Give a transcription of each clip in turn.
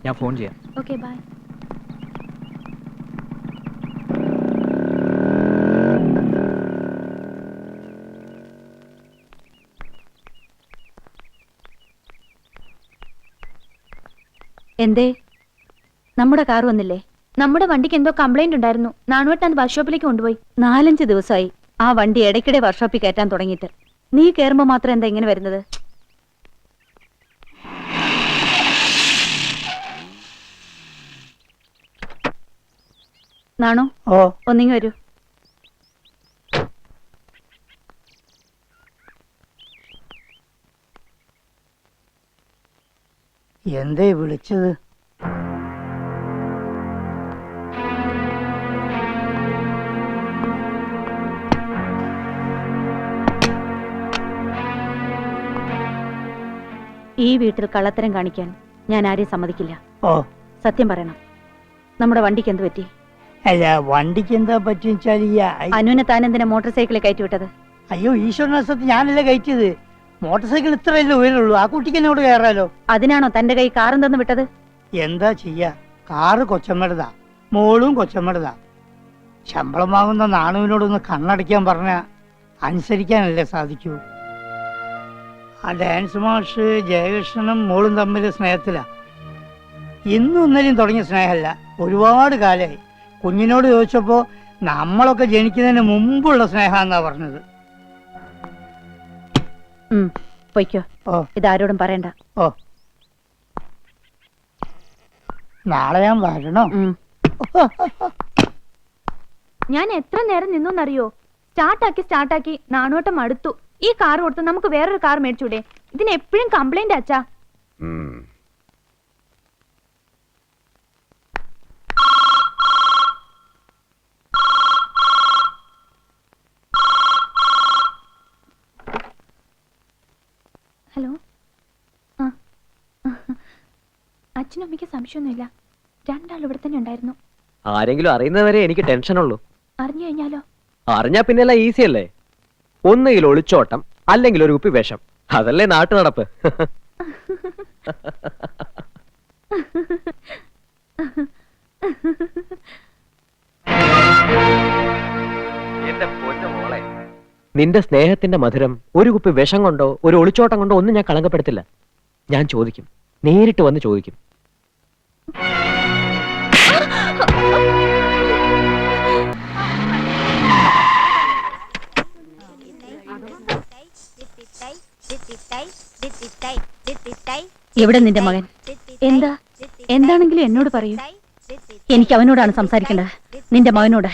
ഞാൻ ഫോൺ ചെയ്യാം. Okay bye. എന്തേ നമ്മുടെ കാർ വന്നില്ലേ? നമ്മുടെ വണ്ടിക്ക് എന്തോ കംപ്ലൈന്റ് ഉണ്ടായിരുന്നു. നാണുവേട്ടൻ വർക്ക്ഷോപ്പിലേക്ക് കൊണ്ടുപോയി. 4-5 ദിവസമായി ആ വണ്ടി ഇടയ്ക്കിടെ വർക്ക്ഷോപ്പിൽ കയറ്റാൻ തുടങ്ങിയിട്ട്. നീ കയറുമ്പോ മാത്രം എന്താ ഇങ്ങനെ വരുന്നത്? നാണോ ഒന്നിങ്ങി വരൂ. എന്തേ വിളിച്ചത്? ഈ വീട്ടിൽ കള്ളത്തരം കാണിക്കാൻ ഞാൻ ആരെയും സമ്മതിക്കില്ല. ഓ സത്യം പറയണം, നമ്മുടെ വണ്ടിക്ക് എന്ത് പറ്റി? അല്ല, വണ്ടിക്ക് എന്താ പറ്റിച്ചാൽ അനുവിനെ താൻ എന്തിനാ മോട്ടോർ സൈക്കിളിൽ കയറ്റി വിട്ടത്? അയ്യോ, ഈശ്വരനസത്ത് ഞാനല്ലേ കയറ്റിയത്. മോട്ടോർ സൈക്കിൾ ഇത്രയല്ലേ ഉയരുള്ളൂ, ആ കുട്ടിക്ക് എന്നോട് കയറാലോ. അതിനാണോ തന്റെ കൈ കാറും തന്നു വിട്ടത്? എന്താ ചെയ്യാ, കാറ് കൊച്ചമ്മടതാ, മോളും കൊച്ചമ്മടതാ. ശമ്പളം വാങ്ങുന്ന നാണുവിനോടൊന്ന് കണ്ണടയ്ക്കാൻ പറഞ്ഞ അനുസരിക്കാനല്ലേ സാധിക്കൂ. ആ ഡാൻസ് മാഷ് ജയകൃഷ്ണനും മോളും തമ്മിൽ സ്നേഹത്തിലാ. ഇന്നും ഇന്നലെയും തുടങ്ങിയ സ്നേഹമല്ല, ഒരുപാട് കാലമായി. കുഞ്ഞിനോട് ചോദിച്ചപ്പോ നമ്മളൊക്കെ ജനിക്കുന്നതിന് മുമ്പുള്ള സ്നേഹാന്നാ പറഞ്ഞത്. പൊയ്ക്കോ, ഇതാരോടും പറയണ്ട. ഓ, നാളെ ഞാൻ വരണോ? ഞാൻ എത്ര നേരം നിന്നോന്നറിയോ? സ്റ്റാർട്ടാക്കി നാണുവേട്ടൻ മടുത്തു. ഈ കാർ കൊടുത്ത് നമുക്ക് വേറൊരു കാർ മേടിച്ചൂടെ? ഇതിന് എപ്പോഴും കംപ്ലൈന്റ് അച്ഛാ. ഹലോ, അച്ഛനും അമ്മയ്ക്ക് സംശയമൊന്നുമില്ല. രണ്ടാൾ ഇവിടെ തന്നെ ഉണ്ടായിരുന്നു. ആരെങ്കിലും അറിയുന്നവരെ എനിക്ക് ടെൻഷനുള്ളൂ. അറിഞ്ഞു കഴിഞ്ഞാലോ? അറിഞ്ഞാ പിന്നെല്ലാം ഈസി അല്ലേ. ഒന്നുകിൽ ഒളിച്ചോട്ടം, അല്ലെങ്കിൽ ഒരു കുപ്പി വിഷം. അതല്ലേ നാട്ടു നടപ്പ്. എന്റെ പൊന്നു മോളെ, നിന്റെ സ്നേഹത്തിന്റെ മധുരം ഒരു കുപ്പി വിഷം കൊണ്ടോ ഒരു ഒളിച്ചോട്ടം കൊണ്ടോ ഒന്നും ഞാൻ കളങ്കപ്പെടുത്തില്ല. ഞാൻ ചോദിക്കും, നേരിട്ട് വന്ന് ചോദിക്കും. എവിടെ നിന്റെ മകൻ? എന്താണെങ്കിലും എന്നോട് പറയൂ. എനിക്ക് അവനോടാണ് സംസാരിക്കേണ്ടത്, നിന്റെ മകനോട്.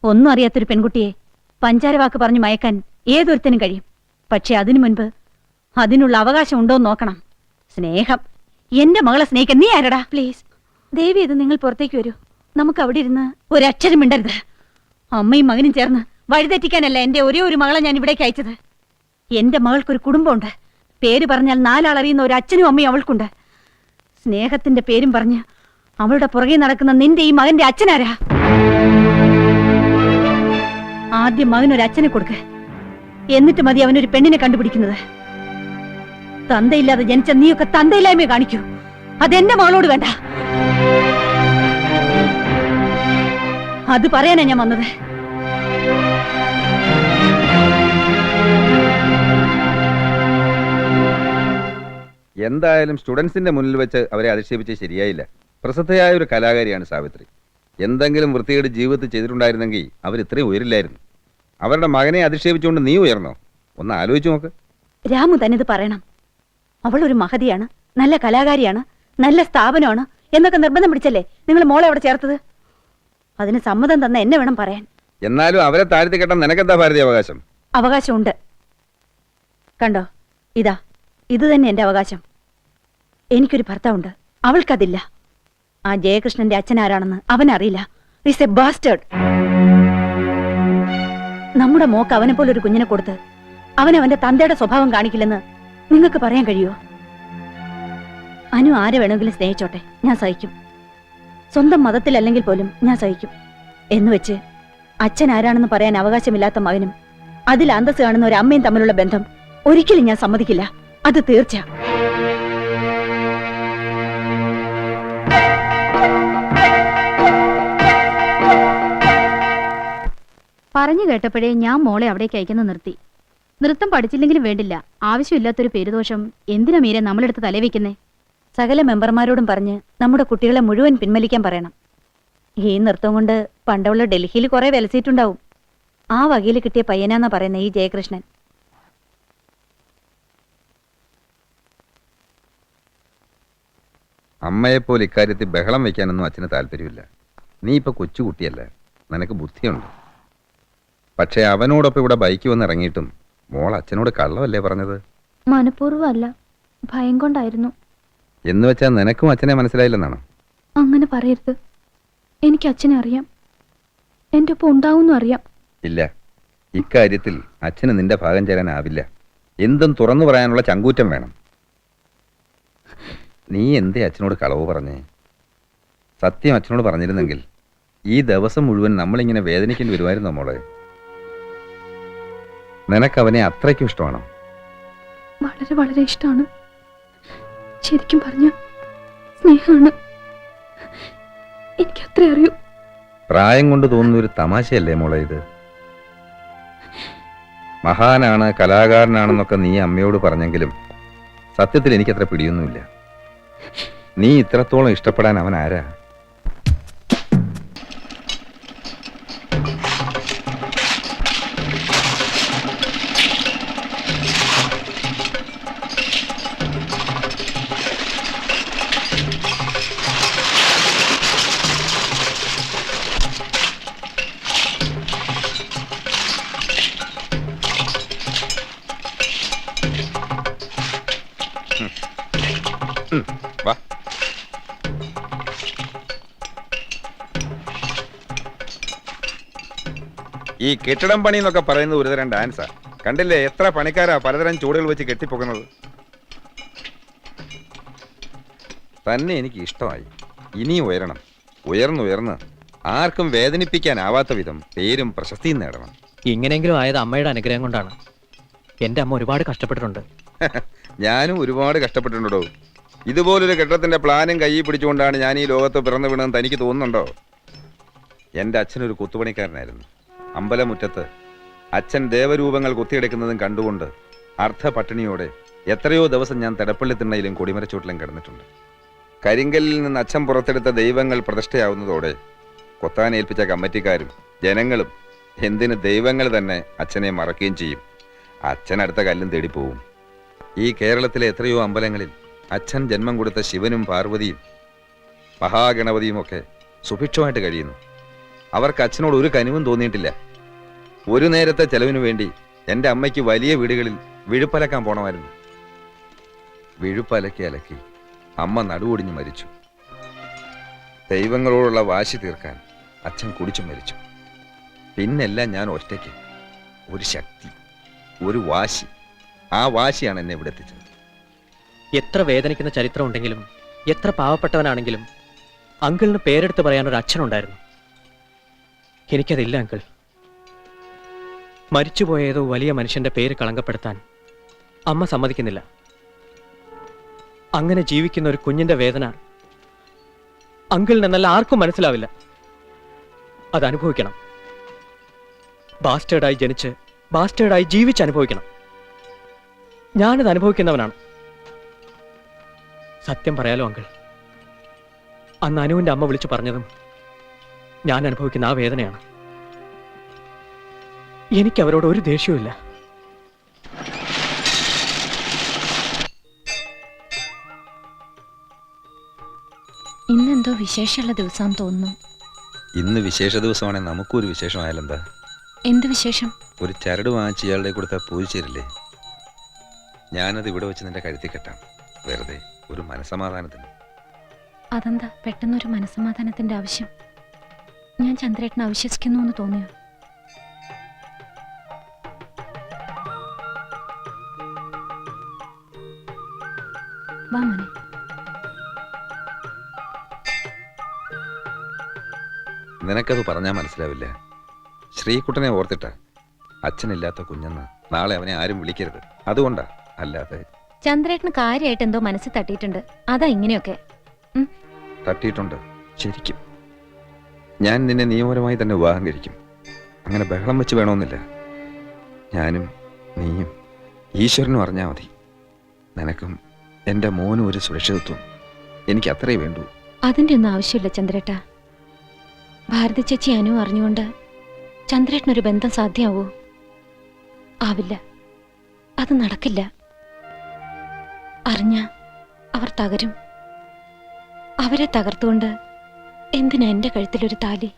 ഒന്നും അറിയാത്തൊരു പെൺകുട്ടിയെ പഞ്ചാരവാക്ക് പറഞ്ഞു മയക്കാൻ ഏതൊരുത്തനും കഴിയും. പക്ഷെ അതിനു മുൻപ് അതിനുള്ള അവകാശം ഉണ്ടോന്ന് നോക്കണം. സ്നേഹം, എന്റെ മകളെ സ്നേഹിക്കാൻ നീ ആരടാ? പ്ലീസ് ദേവി, ഇത് നിങ്ങൾ പുറത്തേക്ക് വരൂ. നമുക്ക് അവിടെ ഇരുന്ന് ഒരക്ഷരം മിണ്ടരുത്. അമ്മയും മകനും ചേർന്ന് വഴിതെറ്റിക്കാനല്ല എന്റെ ഒരേ ഒരു മകളെ ഞാൻ ഇവിടേക്ക് അയച്ചത്. എന്റെ മകൾക്കൊരു കുടുംബമുണ്ട്. പേര് പറഞ്ഞാൽ 4 ആൾ അറിയുന്ന ഒരു അച്ഛനും അമ്മയും അവൾക്കുണ്ട്. സ്നേഹത്തിന്റെ പേരും പറഞ്ഞ് അവളുടെ പുറകെ നടക്കുന്ന നിന്റെ ഈ മകന്റെ അച്ഛനാരാ? ആദ്യം മകനൊരു അച്ഛനെ കൊടുക്ക, എന്നിട്ട് മതി അവനൊരു പെണ്ണിനെ കണ്ടുപിടിക്കുന്നത്. തന്തയില്ലാതെ ജനിച്ച നീയൊക്കെ തന്തയില്ലായ്മ കാണിക്കൂ. അതെന്റെ മകളോട് വേണ്ട. അത് പറയാനാ ഞാൻ വന്നത്. എന്തായാലും സ്റ്റുഡൻസിന്റെ മുന്നിൽ വെച്ച് അവരെ അധിക്ഷേപിച്ച് ശരിയായില്ല. പ്രസിദ്ധയായ ഒരു കലാകാരിയാണ് സാവിത്രി. എന്തെങ്കിലും വൃത്തികേട് ജീവിതത്തിൽ ചെയ്തിട്ടുണ്ടായിരുന്നെങ്കിൽ അവർ ഇത്രയും ഉയരില്ലായിരുന്നു. അവരുടെ മകനെ അധിക്ഷേപിച്ചുകൊണ്ട് നീ ഉയർന്നോ? ഒന്ന് ആലോചിച്ചു നോക്ക്. രാമു തന്നെ ഇത് പറയണം. അവൾ ഒരു മഹതിയാണ്, നല്ല കലാകാരിയാണ്, നല്ല സ്ഥാപനമാണ് എന്നൊക്കെ നിർബന്ധം പിടിച്ചല്ലേ നിങ്ങൾ മോളെ അവിടെ ചേർത്തത്? അതിന് സമ്മതം തന്ന എന്നെ വേണം പറയാൻ. എന്നാലും അവരെ താഴ്ത്തി കെട്ടാൻ നിനക്കെന്താ ഭാരതി അവകാശം? അവകാശമുണ്ട്. കണ്ടോ, ഇതാ ഇത് തന്നെ എന്റെ അവകാശം. എനിക്കൊരു ഭർത്താവുണ്ട്, അവൾക്കതില്ല. ആ ജയകൃഷ്ണന്റെ അച്ഛൻ ആരാണെന്ന് അവനറിയില്ല. Is A bastard. നമ്മുടെ മോക്ക് അവനെ പോലെ ഒരു കുഞ്ഞിനെ കൊടുത്ത് അവൻ അവന്റെ തന്തയുടെ സ്വഭാവം കാണിക്കില്ലെന്ന് നിങ്ങൾക്ക് പറയാൻ കഴിയുമോ? അനു ആരെ വേണമെങ്കിലും സ്നേഹിച്ചോട്ടെ, ഞാൻ സഹിക്കും. സ്വന്തം മതത്തിലല്ലെങ്കിൽ പോലും ഞാൻ സഹിക്കും. എന്നുവെച്ച് അച്ഛൻ ആരാണെന്ന് പറയാൻ അവകാശമില്ലാത്ത മകനും അതിൽ അന്തസ് കാണുന്ന ഒരു അമ്മയും തമ്മിലുള്ള ബന്ധം ഒരിക്കലും ഞാൻ സമ്മതിക്കില്ല. അത് തീർച്ച. പറഞ്ഞു കേട്ടപ്പോഴേ ഞാൻ മോളെ അവിടേക്ക് അയക്കുന്ന നിർത്തി. നൃത്തം പഠിച്ചില്ലെങ്കിലും വേണ്ടില്ല, ആവശ്യമില്ലാത്തൊരു പേരുദോഷം എന്തിനാ മീരെ നമ്മളെടുത്ത് തലവെക്കുന്നേ? സകല മെമ്പർമാരോടും പറഞ്ഞ് നമ്മുടെ കുട്ടികളെ മുഴുവൻ പിൻവലിക്കാൻ പറയണം. ഈ നൃത്തം കൊണ്ട് പണ്ടുള്ള ഡൽഹിയിൽ കുറെ വിലസിയിട്ടുണ്ടാവും. ആ വകയിൽ കിട്ടിയ പയ്യനാന്നാ പറയുന്ന ഈ ജയകൃഷ്ണൻ. അമ്മയെപ്പോലെ ഇക്കാര്യത്തിൽ ബഹളം വെക്കാനൊന്നും അച്ഛന് താല്പര്യമില്ല. നീ ഇപ്പൊ കൊച്ചുകുട്ടിയല്ല, നിനക്ക് ബുദ്ധിയുണ്ട്. പക്ഷെ അവനോടൊപ്പം ഇവിടെ ബൈക്ക് വന്ന് ഇറങ്ങിയിട്ടും മോൾ അച്ഛനോട് കള്ളമല്ലേ പറഞ്ഞത്? മനഃപൂർവ്വമല്ല, ഭയം കൊണ്ടായിരുന്നു. എന്ന് വെച്ചാൽ നിനക്കും അച്ഛനെ മനസ്സിലായില്ലെന്നാണ്? അങ്ങനെ പറയരുത്. എനിക്ക് അച്ഛനെ അറിയാം, എന്റെ ഒപ്പം ഉണ്ടാവുമെന്നും അറിയാം. ഇല്ല, ഇക്കാര്യത്തിൽ അച്ഛന് നിന്റെ ഭാഗം ചേരാനാവില്ല. എന്തും തുറന്നു പറയാനുള്ള ചങ്കൂറ്റം വേണം. നീ എന്തേ അച്ഛനോട് കളവ് പറഞ്ഞേ? സത്യം അച്ഛനോട് പറഞ്ഞിരുന്നെങ്കിൽ ഈ ദിവസം മുഴുവൻ നമ്മളിങ്ങനെ വേദനിക്കേണ്ടി വരുമായിരുന്നോ മോളെ? നിനക്കവനെ അത്രയ്ക്കും ഇഷ്ടമാണോ? വളരെ വളരെ ഇഷ്ടമാണ്. ശരിക്കും പറഞ്ഞ സ്നേഹമാണ്. എനിക്ക് അത്രേ അറിയൂ. പ്രായം കൊണ്ട് തോന്നുന്ന ഒരു തമാശയല്ലേ മോളെ ഇത്? മഹാനാണ്, കലാകാരനാണെന്നൊക്കെ നീ അമ്മയോട് പറഞ്ഞെങ്കിലും സത്യത്തിൽ എനിക്കത്ര പിടിയൊന്നുമില്ല. നീ ഇത്രത്തോളം ഇഷ്ടപ്പെടാൻ അവൻ ആരാ? വാ. ഈ കെട്ടിടം പണി എന്നൊക്കെ പറയുന്നത് ഒരുതരം ഡാൻസാ. കണ്ടില്ലേ എത്ര പണിക്കാരാ പലതരം ചൂടുകൾ വെച്ച് കെട്ടിപ്പോകുന്നത്. തന്നെ എനിക്ക് ഇഷ്ടമായി. ഇനിയും ഉയരണം. ഉയർന്നുയർന്ന് ആർക്കും വേദനിപ്പിക്കാനാവാത്ത വിധം പേരും പ്രശസ്തിയും നേടണം. ഇങ്ങനെയെങ്കിലും ആയത് അമ്മയുടെ അനുഗ്രഹം കൊണ്ടാണ്. എന്റെ അമ്മ ഒരുപാട് കഷ്ടപ്പെട്ടിട്ടുണ്ട്. ഞാനും ഒരുപാട് കഷ്ടപ്പെട്ടിട്ടുണ്ടോ. ഇതുപോലൊരു കെട്ടിടത്തിന്റെ പ്ലാനും കയ്യിൽ പിടിച്ചുകൊണ്ടാണ് ഞാൻ ഈ ലോകത്ത് പിറന്നു വീണെന്ന് തനിക്ക് തോന്നുന്നുണ്ടോ? എൻ്റെ അച്ഛനൊരു കൊത്തുപണിക്കാരനായിരുന്നു. അമ്പലമുറ്റത്ത് അച്ഛൻ ദേവരൂപങ്ങൾ കുത്തിയെടുക്കുന്നതും കണ്ടുകൊണ്ട് അർദ്ധ പട്ടിണിയോടെ എത്രയോ ദിവസം ഞാൻ തെടപ്പള്ളി തിണ്ണയിലും കൊടിമരച്ചോട്ടിലും കിടന്നിട്ടുണ്ട്. കരിങ്കല്ലിൽ നിന്ന് അച്ഛൻ പുറത്തെടുത്ത ദൈവങ്ങൾ പ്രതിഷ്ഠയാവുന്നതോടെ കൊത്താനേൽപ്പിച്ച കമ്മിറ്റിക്കാരും ജനങ്ങളും എന്തിന് ദൈവങ്ങൾ തന്നെ അച്ഛനെ മറക്കുകയും ചെയ്യും. അച്ഛൻ അടുത്ത കല്ലും തേടിപ്പോവും. ഈ കേരളത്തിലെ എത്രയോ അമ്പലങ്ങളിൽ അച്ഛൻ ജന്മം കൊടുത്ത ശിവനും പാർവതിയും മഹാഗണപതിയും ഒക്കെ സുഭിക്ഷമായിട്ട് കഴിയുന്നു. അവർക്ക് അച്ഛനോട് ഒരു കനിവും തോന്നിയിട്ടില്ല. ഒരു നേരത്തെ ചെലവിനു വേണ്ടി എൻ്റെ അമ്മയ്ക്ക് വലിയ വീടുകളിൽ വിഴുപ്പലക്കാൻ പോണമായിരുന്നു. വിഴുപ്പലക്കി അലക്കി അമ്മ നടുവൊടിഞ്ഞ് മരിച്ചു. ദൈവങ്ങളോടുള്ള വാശി തീർക്കാൻ അച്ഛൻ കുടിച്ചു മരിച്ചു. പിന്നെല്ലാം ഞാൻ ഒറ്റയ്ക്ക്. ഒരു ശക്തി, ഒരു വാശി. ആ വാശിയാണ് എന്നെ ഇവിടെ എത്തിച്ചത്. എത്ര വേദനിക്കുന്ന ചരിത്രം ഉണ്ടെങ്കിലും എത്ര പാവപ്പെട്ടവനാണെങ്കിലും അങ്കിളിന് പേരെടുത്ത് പറയാൻ ഒരു അച്ഛനുണ്ടായിരുന്നു. എനിക്കതില്ല അങ്കിൾ. മരിച്ചുപോയ ഏതോ വലിയ മനുഷ്യന്റെ പേര് കളങ്കപ്പെടുത്താൻ അമ്മ സമ്മതിക്കുന്നില്ല. അങ്ങനെ ജീവിക്കുന്ന ഒരു കുഞ്ഞിന്റെ വേദന അങ്കിളിനെന്നല്ല ആർക്കും മനസ്സിലാവില്ല. അതനുഭവിക്കണം. ബാസ്റ്റേഡായി ജനിച്ച് ബാസ്റ്റേഡായി ജീവിച്ചനുഭവിക്കണം. ഞാനത് അനുഭവിക്കുന്നവനാണ്. സത്യം പറയാലോ അങ്കിൾ, അന്ന് അനുവിന്റെ അമ്മ വിളിച്ചു പറഞ്ഞതും ഞാൻ അനുഭവിക്കുന്ന ആ വേദനയാണ്. എനിക്ക് അവരോട് ഒരു ദേഷ്യവുമില്ല. ഇന്നെന്തോ വിശേഷമുള്ള ദിവസം തോന്നുന്നു. ഇന്ന് വിശേഷ ദിവസമാണെങ്കിൽ നമുക്കൊരു വിശേഷമായാലെന്താ? എന്ത് വിശേഷം? ഒരു ചരട് വാങ്ങിച്ച് ഇയാളുടെ കൊടുത്താൽ പോയി ചേരില്ലേ? ഞാനത് ഇവിടെ വെച്ച് നിന്റെ കഴുത്തി കെട്ടാം, വെറുതെ ഒരു മനസമാധാനത്തിന്. അതെന്താ പെട്ടെന്നൊരു മനസ്സമാധാനത്തിന്റെ ആവശ്യം? ഞാൻ ചന്ദ്രേട്ടനെ അവിശ്വസിക്കുന്നു എന്ന് തോന്നിയോ? വാ മോനെ. നിനക്കത് പറഞ്ഞാൽ മനസ്സിലാവില്ല. ശ്രീകുട്ടനെ ഓർത്തിട്ട അച്ഛനില്ലാത്ത കുഞ്ഞെന്ന് നാളെ അവനെ ആരും വിളിക്കരുത്. അതുകൊണ്ടാ, അല്ലാതെ ചന്ദ്രേട്ടന് കാര്യമായിട്ട് എന്തോ മനസ്സിൽ തട്ടിയിട്ടുണ്ട്. അതാ ഇങ്ങനെയൊക്കെ. തട്ടിയിട്ടുണ്ട് ശരിക്കും. ഞാൻ നിന്നെ നിയമപരമായി തന്നെ വിവാഹം കഴിക്കും. അങ്ങനെ ബഹളം വെച്ച് വേണമെന്നില്ല. ഞാനും നീയും ഈശ്വരനും അറിഞ്ഞാൽ മതി. നിനക്കും എൻ്റെ മോനും ഒരു സുരക്ഷിതത്വം. എനിക്ക് അത്രേ വേണ്ടൂ. അതിന്റെ ഒന്നും ആവശ്യമില്ല ചന്ദ്രേട്ട. ഭാരതി ചേച്ചി അനു അറിഞ്ഞുകൊണ്ട് ചന്ദ്രേട്ടനൊരു ബന്ധം സാധ്യമാവോ? ആവില്ല, അത് നടക്കില്ല. അറിഞ്ഞ അവർ തകരും. അവരെ തകർത്തുകൊണ്ട് എന്തിനാ എന്റെ കഴുത്തിലൊരു താലി?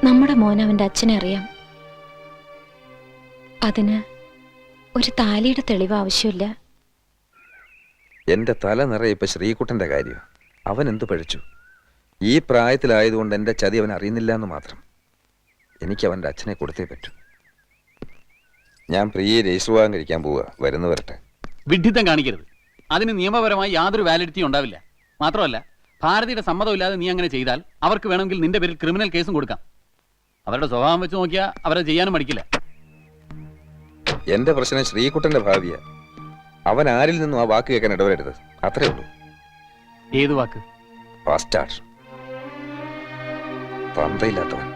നമ്മുടെ മോൻ അവന്റെ അച്ഛനെ അറിയാം. അതിന് ഒരു താലിയുടെ തെളിവ് ആവശ്യമില്ല. എൻ്റെ തല നിറയെ ഇപ്പൊ ശ്രീകുട്ടൻ്റെ കാര്യം. അവൻ എന്തു പഴിച്ചു? ഈ പ്രായത്തിലായതുകൊണ്ട് എൻ്റെ ചതി അവൻ അറിയുന്നില്ല എന്ന് മാത്രം. എനിക്ക് അവൻ്റെ അച്ഛനെ കൊടുത്തേ പറ്റൂ. ഞാൻ പ്രിയെ രജിസ്റ്റർ വിവാഹം കഴിക്കാൻ പോവുക. വരുന്നു വരട്ടെ. വിഡ്ഢിത്തം കാണിക്കരുത്. അതിന് നിയമപരമായി യാതൊരു വാലിഡിറ്റിയും ഉണ്ടാവില്ല. മാത്രമല്ല, ഭാരതിയുടെ സമ്മതമില്ലാതെ നീ അങ്ങനെ ചെയ്താൽ അവർക്ക് വേണമെങ്കിൽ നിന്റെ പേരിൽ ക്രിമിനൽ കേസും കൊടുക്കാം. അവരുടെ സ്വഭാവം വെച്ച് നോക്കിയാൽ അവരെ ചെയ്യാനും മടിക്കില്ല. എൻ്റെ പ്രശ്നം ശ്രീകുട്ടൻ്റെ ഭാവിയാ. അവൻ ആരിൽ നിന്നും ആ വാക്ക് കേൾക്കാൻ ഇടവരരുത്. അത്രേ ഉള്ളൂ. ഏത് വാക്ക്? ഫാസ്റ്റാർ. തന്തയില്ലാത്തവൻ.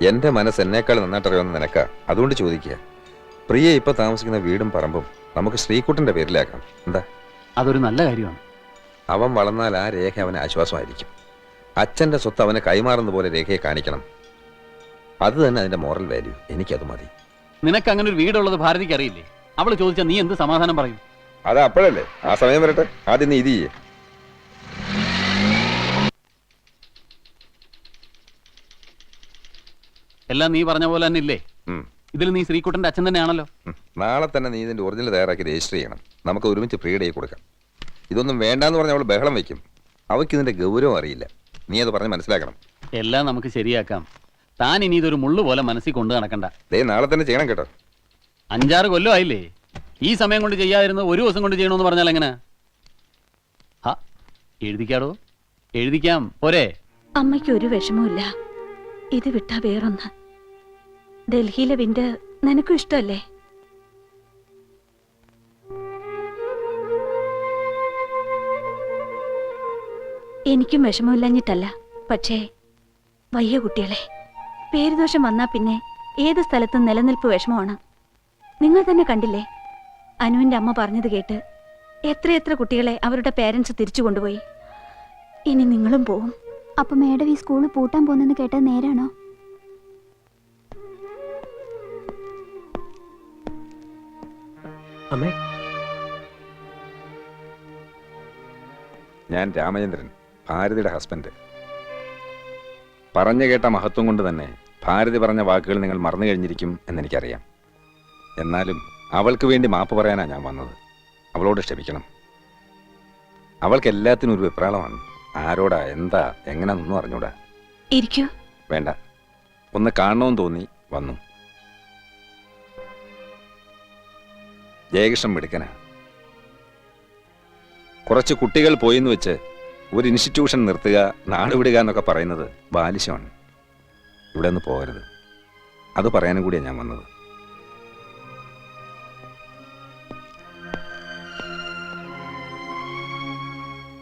എന്റെ മനസ്സ് എന്നേക്കാൾ നന്നായിട്ട് അറിയാവുന്ന നിനക്കാ. അതുകൊണ്ട് ചോദിക്കുക. പ്രിയ ഇപ്പൊ താമസിക്കുന്ന വീടും പറമ്പും നമുക്ക് ശ്രീകുട്ടന്റെ പേരിലാക്കാം. എന്താ? അതൊരു നല്ല കാര്യമാണ്. അവൻ വളർന്നാൽ ആ രേഖ അവന് ആശ്വാസമായിരിക്കും. അച്ഛന്റെ സ്വത്ത് അവനെ കൈമാറുന്ന പോലെ രേഖയെ കാണിക്കണം. അത് തന്നെ അതിന്റെ മോറൽ വാല്യൂ. എനിക്കത് മതി. നിനക്ക് അങ്ങനെ ഒരു വീടുള്ളത് ഭാരതിക്ക് അറിയില്ലേ? അവള് ചോദിച്ചാൽ നീ എന്ത് സമാധാനം പറയും? അത് അപ്പോഴല്ലേ. ആ സമയം വരട്ടെ. ആദ്യം നീ ഇത് ചെയ്യേ. എല്ലാം നീ പറഞ്ഞ പോലെ തന്നെ ഇല്ലേ? ഇതിൽ നീ ശ്രീകുട്ടന്റെ അച്ഛൻ തന്നെയാണല്ലോ. നാളെ തന്നെ നീ ഇതിന്റെ ഒറിജിനൽ തയ്യാറാക്കി രജിസ്റ്റർ ചെയ്യണം. നമുക്ക് ഒരുമിച്ച് പ്രീ ഡേ കൊടുക്കാം. ഇതൊന്നും വേണ്ടാന്ന് പറഞ്ഞാൽ അവൾ ബഹളം വയ്ക്കും. അവൾക്ക് ഇതിന്റെ ഗൗരവം അറിയില്ല. നീ അത് പറഞ്ഞ് മനസ്സിലാക്കണം. എല്ലാം നമുക്ക് ശരിയാക്കാം. താൻ ഇനി ഇതൊരു മുള്ളു പോലെ മനസ്സിൽ കൊണ്ടു നടക്കണ്ട. നാളെ തന്നെ ചെയ്യണം കേട്ടോ. 5-6 കൊല്ലം ആയില്ലേ? ഈ സമയം കൊണ്ട് ചെയ്യാതിരുന്നത് ഒരു ദിവസം കൊണ്ട് ചെയ്യണമെന്ന് പറഞ്ഞാൽ എങ്ങനെ? എഴുതിക്കാടോ. എഴുതിക്കാം പോരെ? അമ്മയ്ക്ക് ഒരു വിഷമവുമില്ല. ഇത് വിട്ടാ വേറൊന്ന്. ഡൽഹിയിലെ വിൻഡ് നിനക്കും ഇഷ്ടമല്ലേ? എനിക്കും വിഷമമില്ലഞ്ഞിട്ടല്ല. പക്ഷേ വയ്യ കുട്ടികളെ. പേരുദോഷം വന്നാ പിന്നെ ഏത് സ്ഥലത്തും നിലനിൽപ്പ് വിഷമമാണ്. നിങ്ങൾ തന്നെ കണ്ടില്ലേ? അനുവിന്റെ അമ്മ പറഞ്ഞത് കേട്ട് എത്രയെത്ര കുട്ടികളെ അവരുടെ പേരൻസ് തിരിച്ചു കൊണ്ടുപോയി. ഇനി നിങ്ങളും പോവും. അപ്പൊ മേഡം ഈ സ്കൂള് പൂട്ടാൻ പോകുന്നെന്ന് കേട്ടത് നേരാണോ? അമ്മേ, ഞാൻ രാമചന്ദ്രൻ, ഭാരതിയുടെ ഹസ്ബൻഡ്. പറഞ്ഞു കേട്ട മഹത്വം കൊണ്ട് തന്നെ ഭാരതി പറഞ്ഞ വാക്കുകൾ നിങ്ങൾ മറന്നു കഴിഞ്ഞിരിക്കും എന്നെനിക്കറിയാം. എന്നാലും അവൾക്ക് വേണ്ടി മാപ്പ് പറയാനാണ് ഞാൻ വന്നത്. അവളോട് ക്ഷമിക്കണം. അവൾക്ക് എല്ലാത്തിനും ഒരു വെപ്രാളമാണ്. ആരോടാ, എന്താ, എങ്ങനെയാണെന്നൊന്നും അറിഞ്ഞൂടാ. ഇരിക്കൂ. വേണ്ട, ഒന്ന് കാണണമെന്ന് തോന്നി വന്നു. ജയകൃഷ്ണൻ മിടുക്കനാ. കുറച്ച് കുട്ടികൾ പോയിന്ന് വെച്ച് ഒരു ഇൻസ്റ്റിറ്റ്യൂഷൻ നിർത്തുക, നാടുവിടുക എന്നൊക്കെ പറയുന്നത് ബാലിശമാണ്. ഇവിടെ നിന്ന് പോകരുത്. അത് പറയാനും കൂടിയാണ് ഞാൻ വന്നത്.